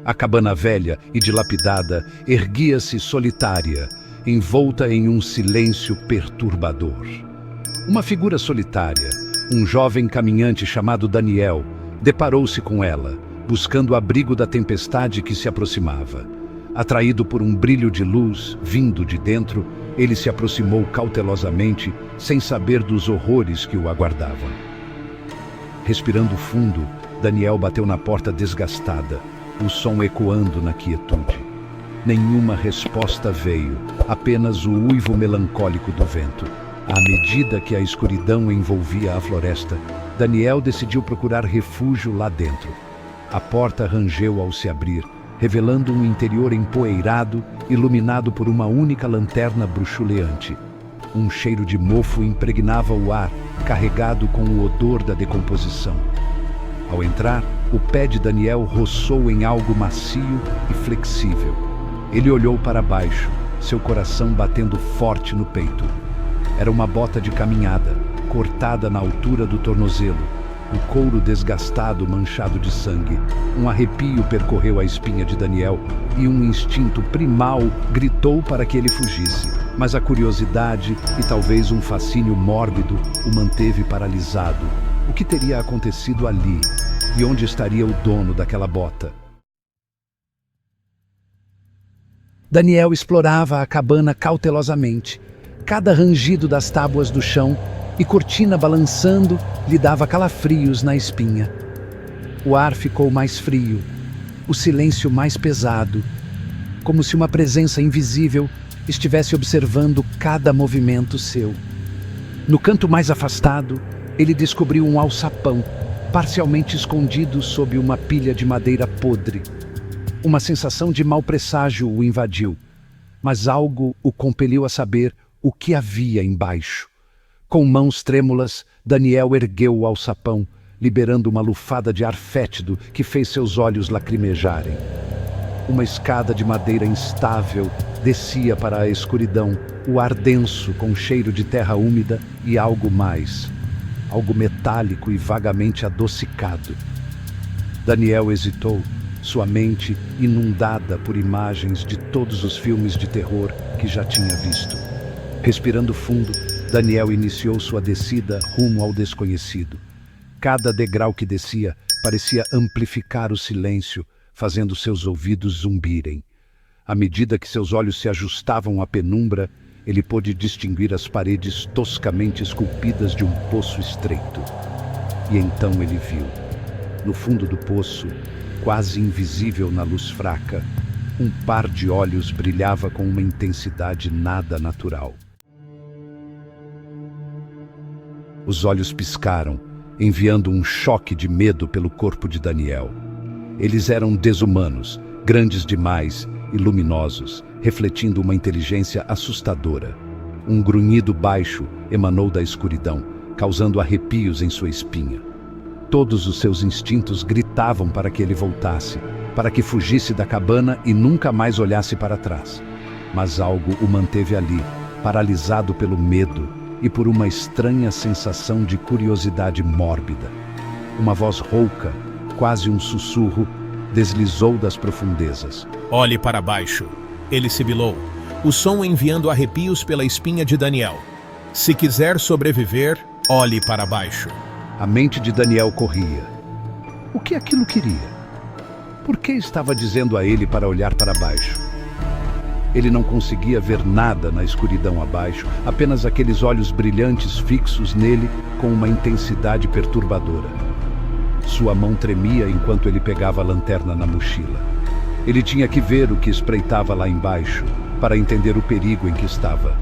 A cabana velha e dilapidada erguia-se solitária, envolta em um silêncio perturbador. Uma figura solitária, um jovem caminhante chamado Daniel, deparou-se com ela, buscando o abrigo da tempestade que se aproximava. Atraído por um brilho de luz vindo de dentro, ele se aproximou cautelosamente, sem saber dos horrores que o aguardavam. Respirando fundo, Daniel bateu na porta desgastada, o som ecoando na quietude. Nenhuma resposta veio, apenas o uivo melancólico do vento. À medida que a escuridão envolvia a floresta, Daniel decidiu procurar refúgio lá dentro. A porta rangeu ao se abrir, revelando um interior empoeirado, iluminado por uma única lanterna bruxuleante. Um cheiro de mofo impregnava o ar, carregado com o odor da decomposição. Ao entrar, o pé de Daniel roçou em algo macio e flexível. Ele olhou para baixo, seu coração batendo forte no peito. Era uma bota de caminhada, cortada na altura do tornozelo, o couro desgastado manchado de sangue. Um arrepio percorreu a espinha de Daniel e um instinto primal gritou para que ele fugisse. Mas a curiosidade e talvez um fascínio mórbido o manteve paralisado. O que teria acontecido ali? E onde estaria o dono daquela bota? Daniel explorava a cabana cautelosamente. Cada rangido das tábuas do chão e cortina balançando lhe dava calafrios na espinha. O ar ficou mais frio, o silêncio mais pesado, como se uma presença invisível estivesse observando cada movimento seu. No canto mais afastado, ele descobriu um alçapão, parcialmente escondido sob uma pilha de madeira podre. Uma sensação de mau presságio o invadiu, mas algo o compeliu a saber o que havia embaixo. Com mãos trêmulas, Daniel ergueu o alçapão, liberando uma lufada de ar fétido que fez seus olhos lacrimejarem. Uma escada de madeira instável descia para a escuridão, o ar denso com cheiro de terra úmida e algo mais, algo metálico e vagamente adocicado. Daniel hesitou, sua mente inundada por imagens de todos os filmes de terror que já tinha visto. Respirando fundo, Daniel iniciou sua descida rumo ao desconhecido. Cada degrau que descia parecia amplificar o silêncio, fazendo seus ouvidos zumbirem. À medida que seus olhos se ajustavam à penumbra, ele pôde distinguir as paredes toscamente esculpidas de um poço estreito. E então ele viu. No fundo do poço, quase invisível na luz fraca, um par de olhos brilhava com uma intensidade nada natural. Os olhos piscaram, enviando um choque de medo pelo corpo de Daniel. Eles eram desumanos, grandes demais e luminosos, refletindo uma inteligência assustadora. Um grunhido baixo emanou da escuridão, causando arrepios em sua espinha. Todos os seus instintos gritavam para que ele voltasse, para que fugisse da cabana e nunca mais olhasse para trás. Mas algo o manteve ali, paralisado pelo medo e por uma estranha sensação de curiosidade mórbida. Uma voz rouca, quase um sussurro, deslizou das profundezas. Olhe para baixo. Ele sibilou, o som enviando arrepios pela espinha de Daniel. Se quiser sobreviver, olhe para baixo. A mente de Daniel corria. O que aquilo queria? Por que estava dizendo a ele para olhar para baixo? Ele não conseguia ver nada na escuridão abaixo, apenas aqueles olhos brilhantes fixos nele com uma intensidade perturbadora. Sua mão tremia enquanto ele pegava a lanterna na mochila. Ele tinha que ver o que espreitava lá embaixo, para entender o perigo em que estava.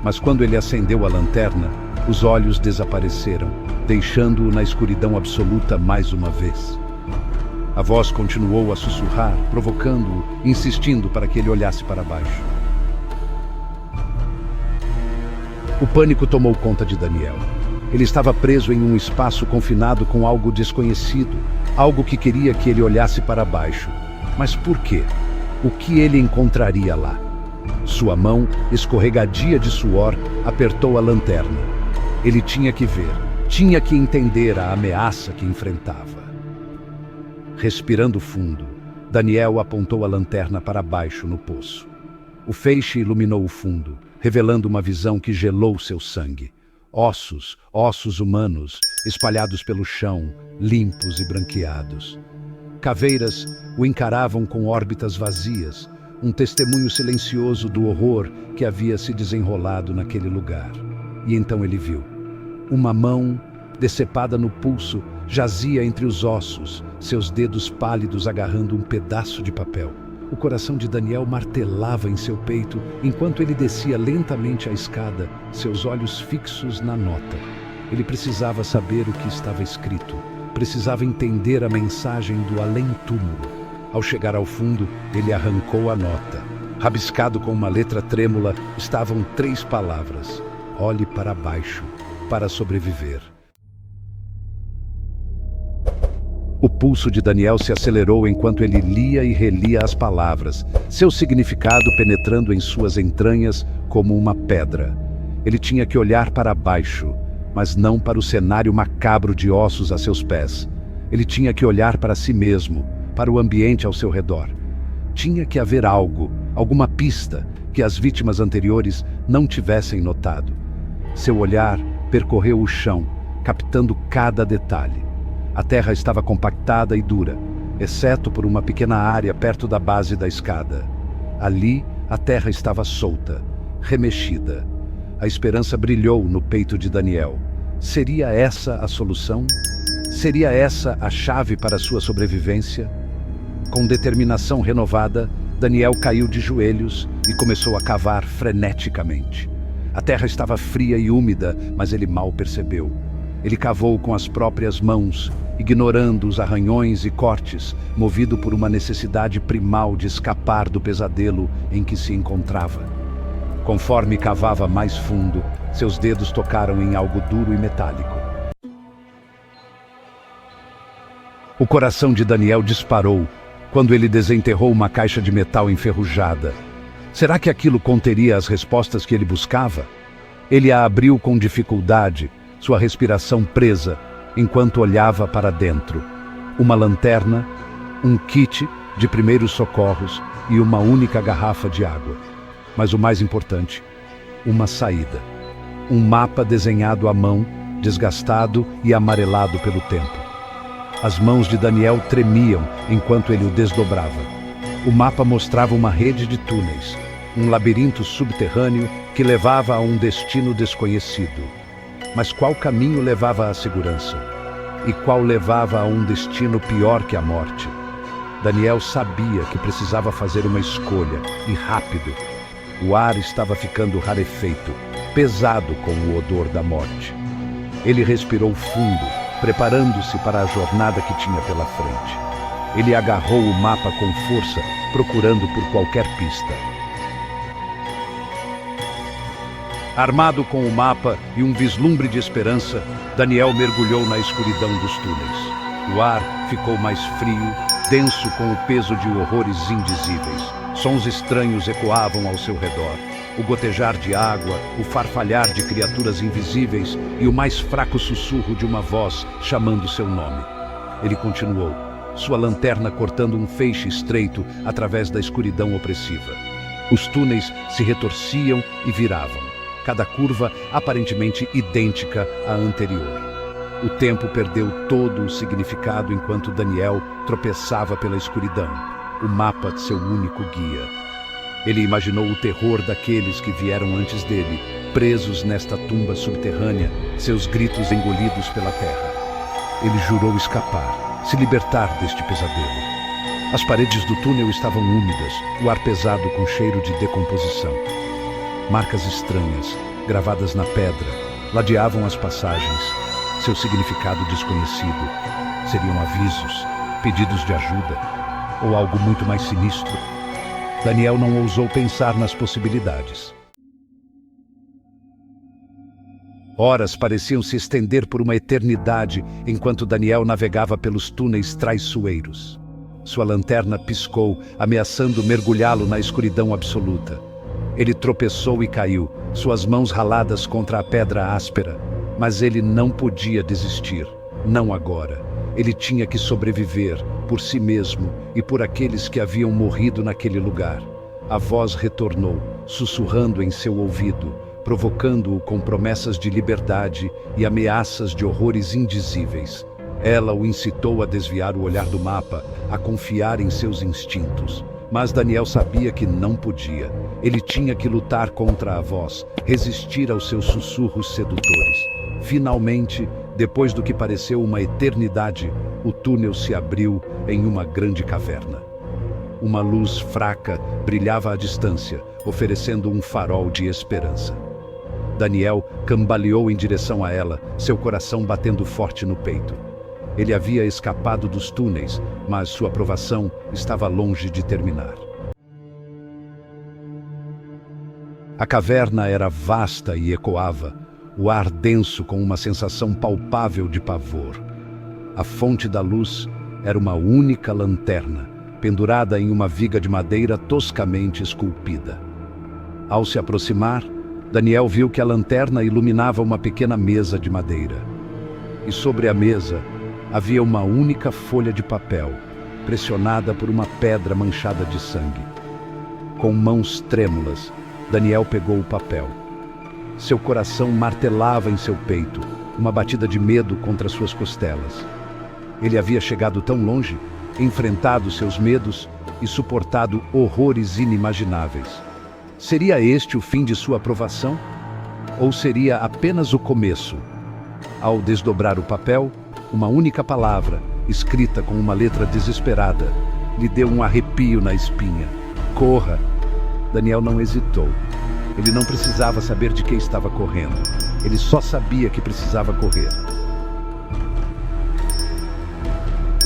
Mas quando ele acendeu a lanterna, os olhos desapareceram, deixando-o na escuridão absoluta mais uma vez. A voz continuou a sussurrar, provocando-o, insistindo para que ele olhasse para baixo. O pânico tomou conta de Daniel. Ele estava preso em um espaço confinado com algo desconhecido, algo que queria que ele olhasse para baixo. Mas por quê? O que ele encontraria lá? Sua mão, escorregadia de suor, apertou a lanterna. Ele tinha que ver, tinha que entender a ameaça que enfrentava. Respirando fundo, Daniel apontou a lanterna para baixo no poço. O feixe iluminou o fundo, revelando uma visão que gelou seu sangue. Ossos humanos, espalhados pelo chão, limpos e branqueados. Caveiras o encaravam com órbitas vazias, um testemunho silencioso do horror que havia se desenrolado naquele lugar. E então ele viu. Uma mão, decepada no pulso, jazia entre os ossos, seus dedos pálidos agarrando um pedaço de papel. O coração de Daniel martelava em seu peito enquanto ele descia lentamente a escada, seus olhos fixos na nota. Ele precisava saber o que estava escrito. Precisava entender a mensagem do além-túmulo. Ao chegar ao fundo, ele arrancou a nota. Rabiscado com uma letra trêmula, estavam 3 palavras. Olhe para baixo, para sobreviver. O pulso de Daniel se acelerou enquanto ele lia e relia as palavras, seu significado penetrando em suas entranhas como uma pedra. Ele tinha que olhar para baixo, mas não para o cenário macabro de ossos a seus pés. Ele tinha que olhar para si mesmo, para o ambiente ao seu redor. Tinha que haver algo, alguma pista, que as vítimas anteriores não tivessem notado. Seu olhar percorreu o chão, captando cada detalhe. A terra estava compactada e dura, exceto por uma pequena área perto da base da escada. Ali, a terra estava solta, remexida. A esperança brilhou no peito de Daniel. Seria essa a solução? Seria essa a chave para sua sobrevivência? Com determinação renovada, Daniel caiu de joelhos e começou a cavar freneticamente. A terra estava fria e úmida, mas ele mal percebeu. Ele cavou com as próprias mãos, ignorando os arranhões e cortes, movido por uma necessidade primal de escapar do pesadelo em que se encontrava. Conforme cavava mais fundo, seus dedos tocaram em algo duro e metálico. O coração de Daniel disparou quando ele desenterrou uma caixa de metal enferrujada. Será que aquilo conteria as respostas que ele buscava? Ele a abriu com dificuldade, sua respiração presa, enquanto olhava para dentro. Uma lanterna, um kit de primeiros socorros e uma única garrafa de água. Mas o mais importante, uma saída. Um mapa desenhado à mão, desgastado e amarelado pelo tempo. As mãos de Daniel tremiam enquanto ele o desdobrava. O mapa mostrava uma rede de túneis, um labirinto subterrâneo que levava a um destino desconhecido. Mas qual caminho levava à segurança? E qual levava a um destino pior que a morte? Daniel sabia que precisava fazer uma escolha, e rápido. O ar estava ficando rarefeito, pesado com o odor da morte. Ele respirou fundo, preparando-se para a jornada que tinha pela frente. Ele agarrou o mapa com força, procurando por qualquer pista. Armado com o mapa e um vislumbre de esperança, Daniel mergulhou na escuridão dos túneis. O ar ficou mais frio, denso com o peso de horrores indizíveis. Sons estranhos ecoavam ao seu redor. O gotejar de água, o farfalhar de criaturas invisíveis e o mais fraco sussurro de uma voz chamando seu nome. Ele continuou, sua lanterna cortando um feixe estreito através da escuridão opressiva. Os túneis se retorciam e viravam. Cada curva aparentemente idêntica à anterior. O tempo perdeu todo o significado enquanto Daniel tropeçava pela escuridão, o mapa de seu único guia. Ele imaginou o terror daqueles que vieram antes dele, presos nesta tumba subterrânea, seus gritos engolidos pela terra. Ele jurou escapar, se libertar deste pesadelo. As paredes do túnel estavam úmidas, o ar pesado com cheiro de decomposição. Marcas estranhas, gravadas na pedra, ladeavam as passagens. Seu significado desconhecido. Seriam avisos, pedidos de ajuda, ou algo muito mais sinistro. Daniel não ousou pensar nas possibilidades. Horas pareciam se estender por uma eternidade enquanto Daniel navegava pelos túneis traiçoeiros. Sua lanterna piscou, ameaçando mergulhá-lo na escuridão absoluta. Ele tropeçou e caiu, suas mãos raladas contra a pedra áspera. Mas ele não podia desistir, não agora. Ele tinha que sobreviver, por si mesmo e por aqueles que haviam morrido naquele lugar. A voz retornou, sussurrando em seu ouvido, provocando-o com promessas de liberdade e ameaças de horrores indizíveis. Ela o incitou a desviar o olhar do mapa, a confiar em seus instintos. Mas Daniel sabia que não podia. Ele tinha que lutar contra a voz, resistir aos seus sussurros sedutores. Finalmente, depois do que pareceu uma eternidade, o túnel se abriu em uma grande caverna. Uma luz fraca brilhava à distância, oferecendo um farol de esperança. Daniel cambaleou em direção a ela, seu coração batendo forte no peito. Ele havia escapado dos túneis, mas sua provação estava longe de terminar. A caverna era vasta e ecoava, o ar denso com uma sensação palpável de pavor. A fonte da luz era uma única lanterna, pendurada em uma viga de madeira toscamente esculpida. Ao se aproximar, Daniel viu que a lanterna iluminava uma pequena mesa de madeira. E sobre a mesa havia uma única folha de papel, pressionada por uma pedra manchada de sangue. Com mãos trêmulas, Daniel pegou o papel. Seu coração martelava em seu peito, uma batida de medo contra suas costelas. Ele havia chegado tão longe, enfrentado seus medos e suportado horrores inimagináveis. Seria este o fim de sua provação? Ou seria apenas o começo? Ao desdobrar o papel, uma única palavra, escrita com uma letra desesperada, lhe deu um arrepio na espinha. Corra! Daniel não hesitou. Ele não precisava saber de que estava correndo. Ele só sabia que precisava correr.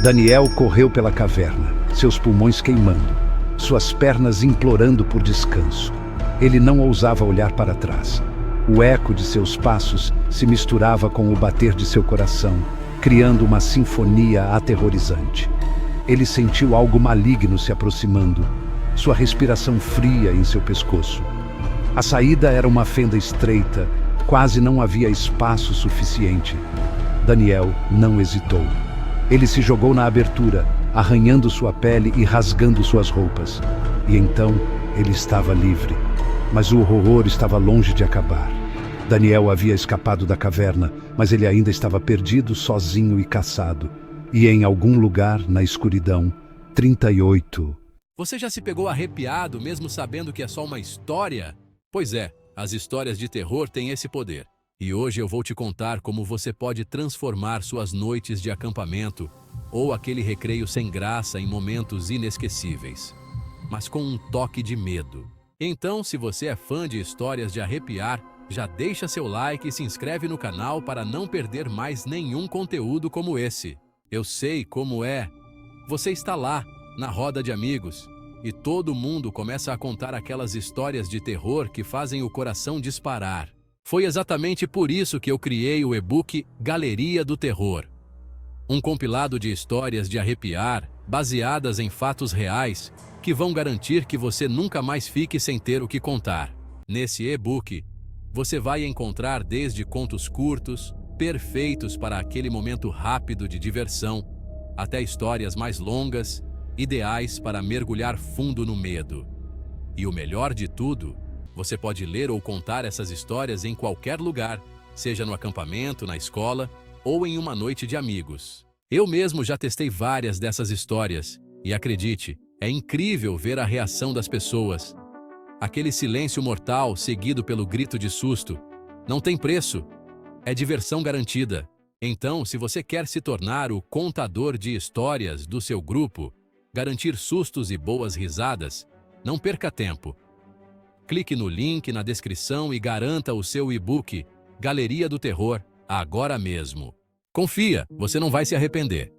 Daniel correu pela caverna, seus pulmões queimando, suas pernas implorando por descanso. Ele não ousava olhar para trás. O eco de seus passos se misturava com o bater de seu coração, criando uma sinfonia aterrorizante. Ele sentiu algo maligno se aproximando, sua respiração fria em seu pescoço. A saída era uma fenda estreita, quase não havia espaço suficiente. Daniel não hesitou. Ele se jogou na abertura, arranhando sua pele e rasgando suas roupas. E então ele estava livre. Mas o horror estava longe de acabar. Daniel havia escapado da caverna, mas ele ainda estava perdido, sozinho e caçado. E em algum lugar, na escuridão, 38. Você já se pegou arrepiado mesmo sabendo que é só uma história? Pois é, as histórias de terror têm esse poder. E hoje eu vou te contar como você pode transformar suas noites de acampamento ou aquele recreio sem graça em momentos inesquecíveis, mas com um toque de medo. Então, se você é fã de histórias de arrepiar, já deixa seu like e se inscreve no canal para não perder mais nenhum conteúdo como esse. Eu sei como é. Você está lá, na roda de amigos, e todo mundo começa a contar aquelas histórias de terror que fazem o coração disparar. Foi exatamente por isso que eu criei o e-book Galeria do Terror. Um compilado de histórias de arrepiar, baseadas em fatos reais, que vão garantir que você nunca mais fique sem ter o que contar. Nesse e-book, você vai encontrar desde contos curtos, perfeitos para aquele momento rápido de diversão, até histórias mais longas, ideais para mergulhar fundo no medo. E o melhor de tudo, você pode ler ou contar essas histórias em qualquer lugar, seja no acampamento, na escola ou em uma noite de amigos. Eu mesmo já testei várias dessas histórias e acredite, é incrível ver a reação das pessoas. Aquele silêncio mortal seguido pelo grito de susto. Não tem preço. É diversão garantida. Então, se você quer se tornar o contador de histórias do seu grupo, garantir sustos e boas risadas, não perca tempo. Clique no link na descrição e garanta o seu e-book Galeria do Terror agora mesmo. Confia, você não vai se arrepender.